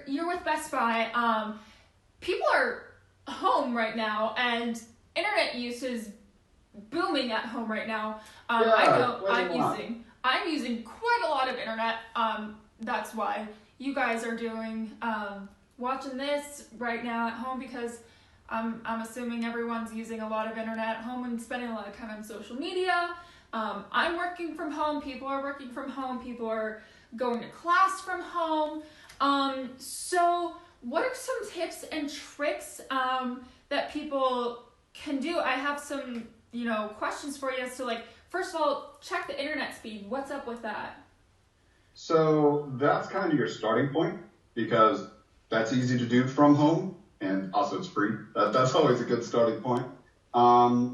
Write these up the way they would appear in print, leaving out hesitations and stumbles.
you're with Best Buy. People are home right now, and internet use is booming at home right now. I know I'm using quite a lot of internet. That's why you guys are doing watching this right now at home, because I'm assuming everyone's using a lot of internet at home and spending a lot of time on social media. I'm working from home. People are working from home. People are going to class from home. So what are some tips and tricks that people can do? I have some, questions for you. So first of all, check the internet speed. What's up with that? So that's kind of your starting point, because that's easy to do from home, and also it's free. That's always a good starting point.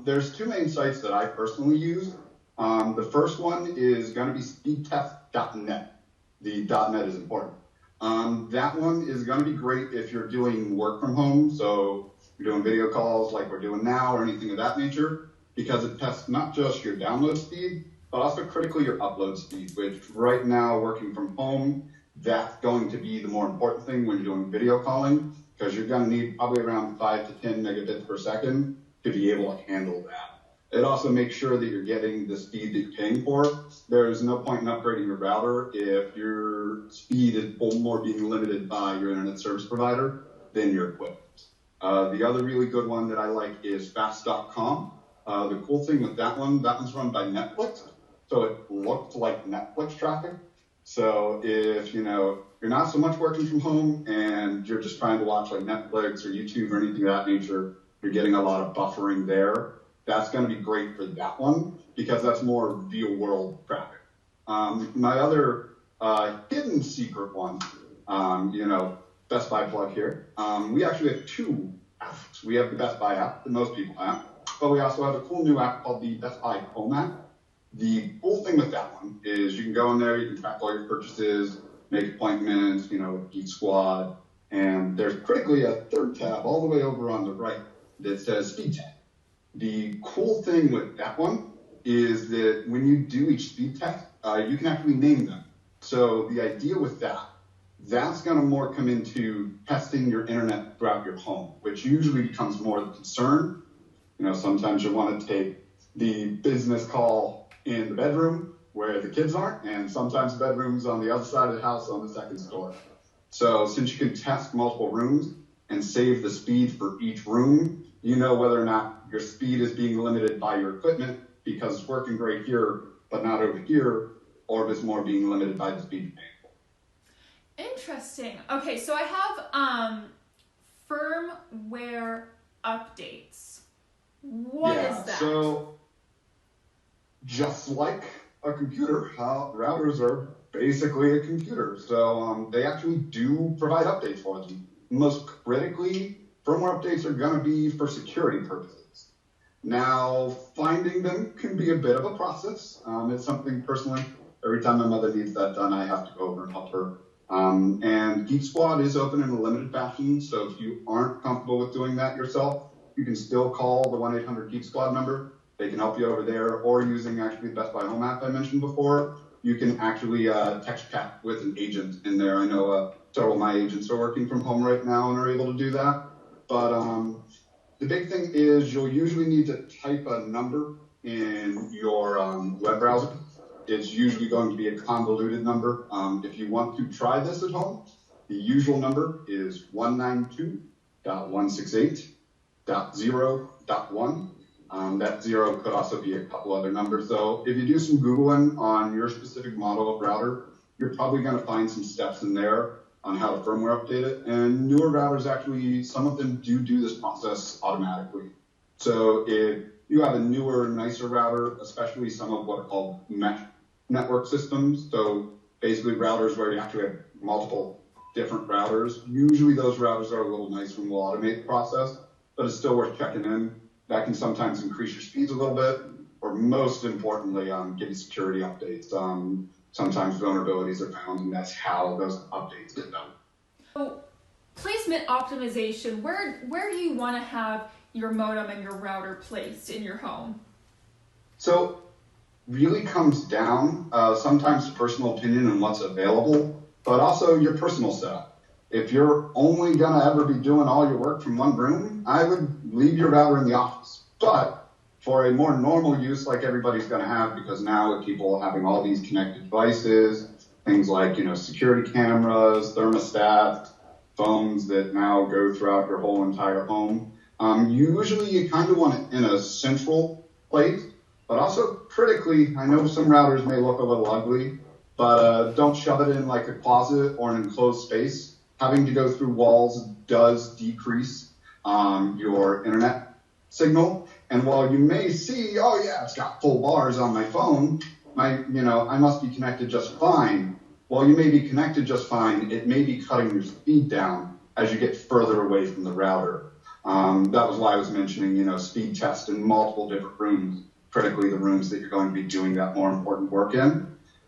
There's two main sites that I personally use. The first one is going to be speedtest.net. The .net is important. That one is going to be great if you're doing work from home, so you're doing video calls like we're doing now or anything of that nature, because it tests not just your download speed, but also critically your upload speed, which right now, working from home, that's going to be the more important thing when you're doing video calling, because you're going to need probably around 5 to 10 megabits per second to be able to handle that. It also makes sure that you're getting the speed that you're paying for. There's no point in upgrading your router if your speed is more being limited by your internet service provider than your equipment. The other really good one that I like is fast.com. The cool thing with that one's run by Netflix, so it looks like Netflix traffic. So if you're not so much working from home and you're just trying to watch like Netflix or YouTube or anything of that nature, you're getting a lot of buffering there. That's going to be great for that one, because that's more real world traffic. My other hidden secret one, Best Buy plug here. We actually have two apps. We have the Best Buy app that most people have, but we also have a cool new app called the Best Buy Home app. The cool thing with that one is you can go in there, you can track all your purchases, make appointments, with Geek Squad, and there's critically a third tab all the way over on the right that says Speed Test. The cool thing with that one is that when you do each speed test, you can actually name them. So the idea with that's going to more come into testing your internet throughout your home, which usually becomes more the concern. Sometimes you want to take the business call in the bedroom where the kids aren't, and sometimes the bedroom's on the other side of the house on the second story. So since you can test multiple rooms and save the speed for each room, whether or not your speed is being limited by your equipment because it's working great here, but not over here, or if it's more being limited by the speed you're paying for. Interesting. Okay, so I have firmware updates. What is that? So just like a computer, routers are basically a computer. So they actually do provide updates for them. Most critically, firmware updates are going to be for security purposes. Now, finding them can be a bit of a process. It's something personally, every time my mother needs that done, I have to go over and help her. And Geek Squad is open in a limited fashion, so if you aren't comfortable with doing that yourself, you can still call the 1-800-GEEK SQUAD number. They can help you over there, or using actually the Best Buy Home app I mentioned before, you can actually text chat with an agent in there. I know several of my agents are working from home right now and are able to do that. But the big thing is you'll usually need to type a number in your web browser. It's usually going to be a convoluted number. If you want to try this at home, the usual number is 192.168.0.1. That 0 could also be a couple other numbers. So if you do some Googling on your specific model of router, you're probably going to find some steps in there on how to firmware update it. And newer routers actually, some of them do this process automatically. So if you have a newer, nicer router, especially some of what are called mesh network systems, so basically routers where you actually have multiple different routers, usually those routers are a little nicer and will automate the process, but it's still worth checking in. That can sometimes increase your speeds a little bit, or most importantly, give you security updates. Sometimes vulnerabilities are found, and that's how those updates get done. So, placement optimization, where do you want to have your modem and your router placed in your home? So, really comes down sometimes to personal opinion and what's available, but also your personal setup. If you're only going to ever be doing all your work from one room, I would leave your router in the office. But for a more normal use like everybody's going to have, because now with people having all these connected devices, things like, security cameras, thermostats, phones that now go throughout your whole entire home, usually you kind of want it in a central place, but also critically, I know some routers may look a little ugly, but don't shove it in like a closet or an enclosed space. Having to go through walls does decrease your internet signal. And while you may see, oh yeah, it's got full bars on my phone, I must be connected just fine. While you may be connected just fine, it may be cutting your speed down as you get further away from the router. That was why I was mentioning, speed test in multiple different rooms, critically the rooms that you're going to be doing that more important work in.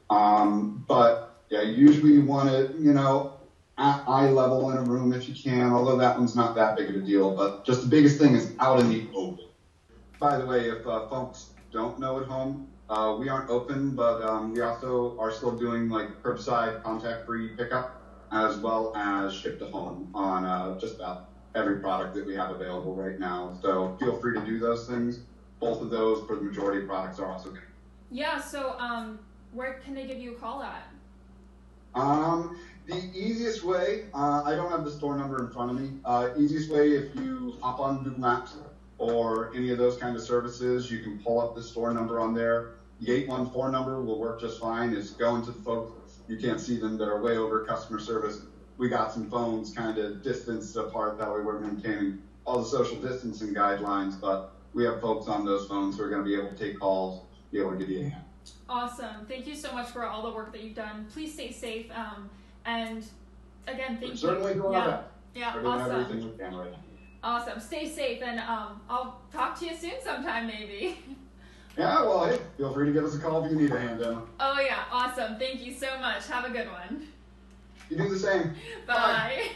But yeah, usually you want it, at eye level in a room if you can, although that one's not that big of a deal. But just the biggest thing is out in the open. By the way, if folks don't know at home, we aren't open, but we also are still doing like curbside contact-free pickup as well as ship to home on just about every product that we have available right now. So feel free to do those things. Both of those for the majority of products are also good. Yeah, so where can they give you a call at? The easiest way, I don't have the store number in front of me. Easiest way, if you hop on Google Maps or any of those kind of services, you can pull up the store number on there. The 814 number will work just fine. It's going to the folks, you can't see them, that are way over customer service. We got some phones kind of distanced apart, that way we're maintaining all the social distancing guidelines, but we have folks on those phones who are going to be able to take calls, be able to give you a hand. Awesome. Thank you so much for all the work that you've done. Please stay safe. And again, thank you. Certainly doing our best. Yeah, we're doing awesome. everything we can right now. Awesome. Stay safe, and I'll talk to you soon sometime, maybe. Yeah, well, hey, feel free to give us a call if you need a hand, Emma. Oh, yeah. Awesome. Thank you so much. Have a good one. You do the same. Bye. Bye.